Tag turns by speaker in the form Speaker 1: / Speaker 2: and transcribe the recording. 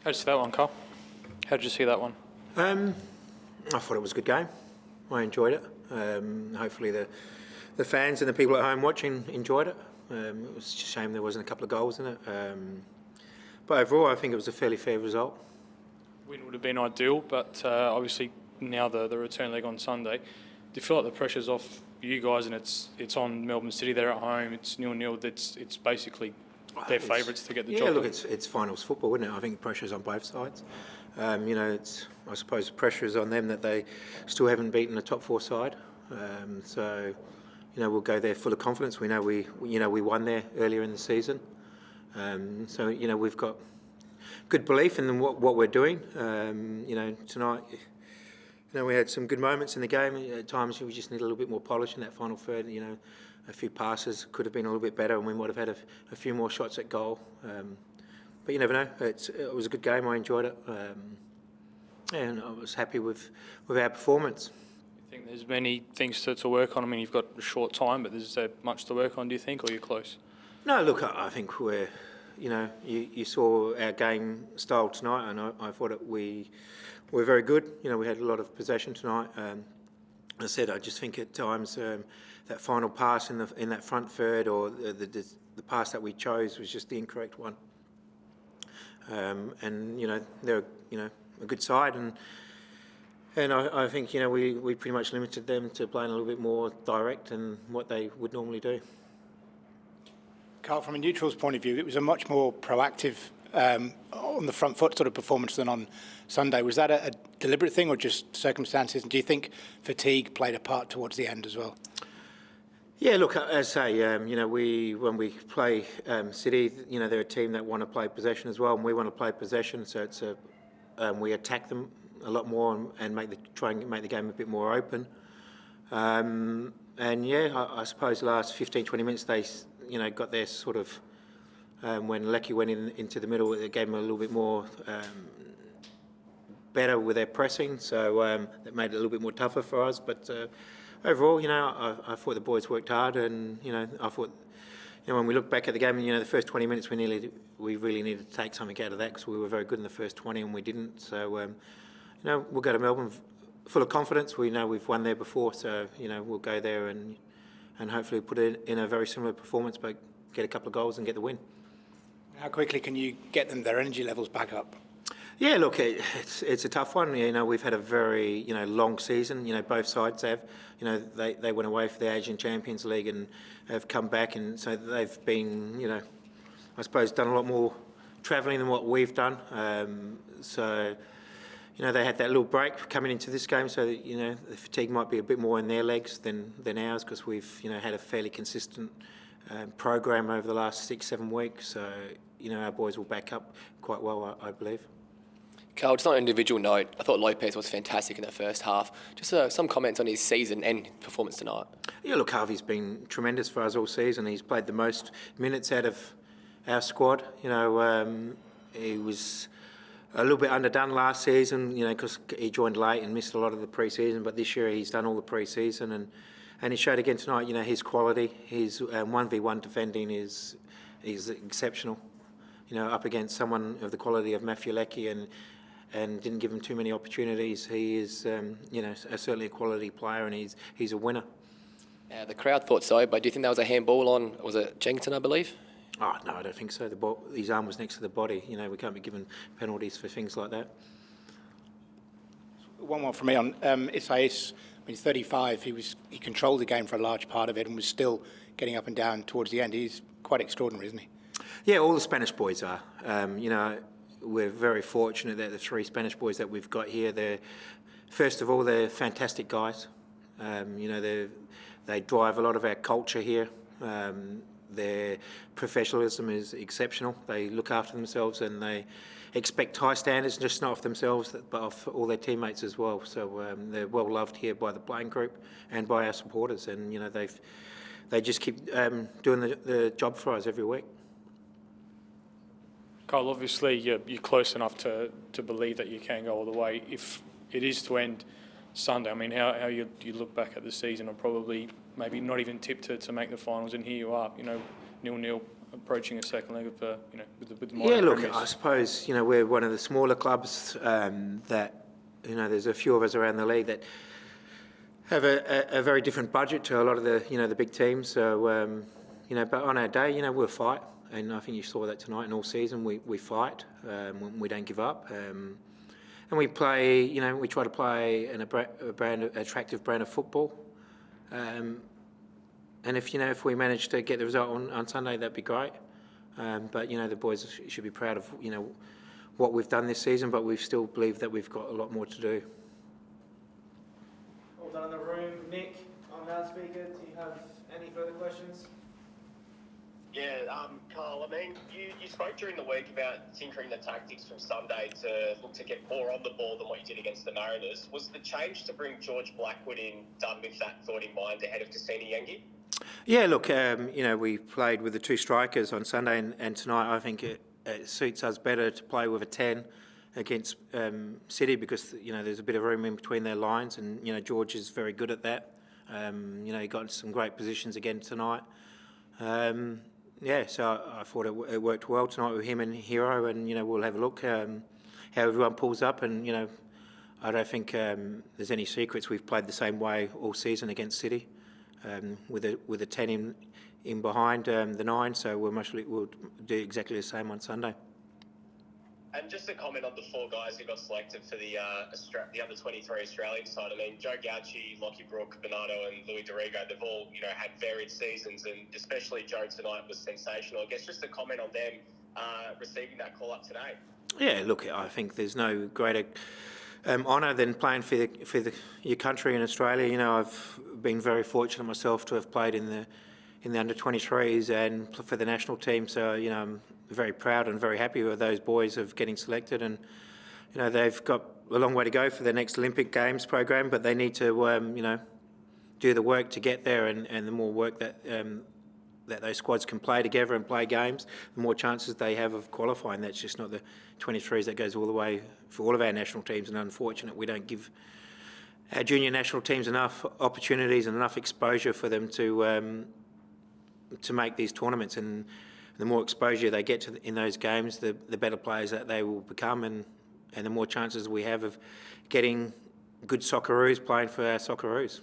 Speaker 1: How did you see that one, Carl? How did you see that one?
Speaker 2: I thought it was a good game. I enjoyed it. Hopefully the fans and the people at home watching enjoyed it. It was just a shame there wasn't a couple of goals in it. But overall, I think it was a fairly fair result.
Speaker 1: Win would have been ideal, but obviously now the return leg on Sunday. Do you feel like the pressure's off you guys and it's on Melbourne City? They're at home. It's 0-0. It's basically their favourites to get the job
Speaker 2: Yeah, look,
Speaker 1: done.
Speaker 2: it's finals football, isn't it? I think the pressure's on both sides. I suppose the pressure is on them that they still haven't beaten the top four side. We'll go there full of confidence. We know we won there earlier in the season. We've got good belief in what we're doing. Tonight, we had some good moments in the game. At times, we just need a little bit more polish in that final third. A few passes could have been a little bit better, and we might have had a few more shots at goal. But you never know. It was a good game. I enjoyed it, and I was happy with our performance.
Speaker 1: You think there's many things to work on? I mean, you've got a short time, but is there much to work on, do you think, or you're close?
Speaker 2: No, look, I think we're, you saw our game style tonight, and I thought we were very good. We had a lot of possession tonight. As I said, I just think at times that final pass in that front third, or the pass that we chose, was just the incorrect one. They're a good side, and I think we pretty much limited them to playing a little bit more direct than what they would normally do.
Speaker 3: Carl, from a neutral's point of view, it was a much more proactive on the front foot sort of performance than on Sunday. Was that a deliberate thing or just circumstances? And do you think fatigue played a part towards the end as well?
Speaker 2: Yeah, look, as I say, when we play City, they're a team that want to play possession as well, and we want to play possession, so it's we attack them a lot more and try and make the game a bit more open. I suppose the last 15, 20 minutes they got their sort of, when Lecky went into the middle, it gave them a little bit more better with their pressing, so that made it a little bit more tougher for us. But overall, I thought the boys worked hard, and I thought, when we look back at the game, the first 20 minutes we really needed to take something out of that, because we were very good in the first 20 and we didn't. So we'll go to Melbourne full of confidence. We know we've won there before, so we'll go there and hopefully put it in a very similar performance, but get a couple of goals and get the win.
Speaker 3: How quickly can you get them their energy levels back up?
Speaker 2: Yeah, look, it's a tough one. We've had a very long season. Both sides have. They went away for the Asian Champions League and have come back, and so they've been I suppose done a lot more travelling than what we've done. They had that little break coming into this game, so that, the fatigue might be a bit more in their legs than ours, because we've had a fairly consistent program over the last 6-7 weeks. So our boys will back up quite well, I believe.
Speaker 4: Carl, just on an individual note, I thought Lopez was fantastic in the first half. Just some comments on his season and performance tonight. Yeah,
Speaker 2: look, Harvey's been tremendous for us all season. He's played the most minutes out of our squad. He was a little bit underdone last season, because he joined late and missed a lot of the pre-season. But this year he's done all the pre-season, and he showed again tonight. His quality, his 1v1 defending is exceptional. Up against someone of the quality of Matthew Leckie and didn't give him too many opportunities. He is, certainly a quality player, and he's a winner.
Speaker 4: The crowd thought so, but do you think that was a handball on? Was it Jenkinson, I believe?
Speaker 2: Oh, no, I don't think so. His arm was next to the body. We can't be given penalties for things like that.
Speaker 3: One more from me on Isais. When he's 35, he controlled the game for a large part of it and was still getting up and down towards the end. He's quite extraordinary, isn't he?
Speaker 2: Yeah, all the Spanish boys are. We're very fortunate that the 3 Spanish boys that we've got here, first of all, they're fantastic guys. They drive a lot of our culture here. Their professionalism is exceptional. They look after themselves, and they expect high standards, just not of themselves, but of all their teammates as well. So they're well loved here by the playing group and by our supporters, and they just keep doing the job for us every week.
Speaker 1: Carl, obviously you're close enough to believe that you can go all the way. If it is to end Sunday, I mean, how you look back at the season and probably maybe not even tipped to make the finals, and here you are, 0-0 approaching a second leg of with the
Speaker 2: Yeah,
Speaker 1: minor
Speaker 2: look,
Speaker 1: premiers?
Speaker 2: I suppose we're one of the smaller clubs that there's a few of us around the league that have a very different budget to a lot of the big teams. So but on our day, we'll fight, and I think you saw that tonight. And all season, we fight. We don't give up, and we play. We try to play attractive brand of football. And if we manage to get the result on Sunday, that'd be great. But the boys should be proud of what we've done this season. But we still believe that we've got a lot more to do.
Speaker 5: All done in the room. Nick, on loudspeaker, do you have any further questions?
Speaker 6: Yeah, Carl, I mean, you spoke during the week about tinkering the tactics from Sunday to look to get more on the ball than what you did against the Mariners. Was the change to bring George Blackwood in done with that thought in mind ahead of Cassini Yengi?
Speaker 2: Yeah, look, we played with the two strikers on Sunday, and tonight I think it suits us better to play with a 10 against City because there's a bit of room in between their lines, and George is very good at that. He got into some great positions again tonight. So I thought it worked well tonight with him and Hero, and we'll have a look how everyone pulls up, and I don't think there's any secrets. We've played the same way all season against City, with a 10 in behind the 9, so we'll do exactly the same on Sunday.
Speaker 6: And just a comment on the 4 guys who got selected for the under 23 Australian side. I mean, Joe Gauci, Lockie Brook, Bernardo and Louis Dorigo, they've all, had varied seasons, and especially Joe tonight was sensational. I guess just a comment on them receiving that call-up today. Yeah,
Speaker 2: look, I think there's no greater honour than playing for your country in Australia. I've been very fortunate myself to have played in the under 23s and for the national team. So I'm very proud and very happy with those boys of getting selected, and they've got a long way to go for their next Olympic Games program, but they need to do the work to get there, and the more work that those squads can play together and play games, the more chances they have of qualifying. That's just not the 23s, that goes all the way for all of our national teams, and unfortunate we don't give our junior national teams enough opportunities and enough exposure for them to make these tournaments. And the more exposure they get in those games, the better players that they will become, and the more chances we have of getting good Socceroos playing for our Socceroos.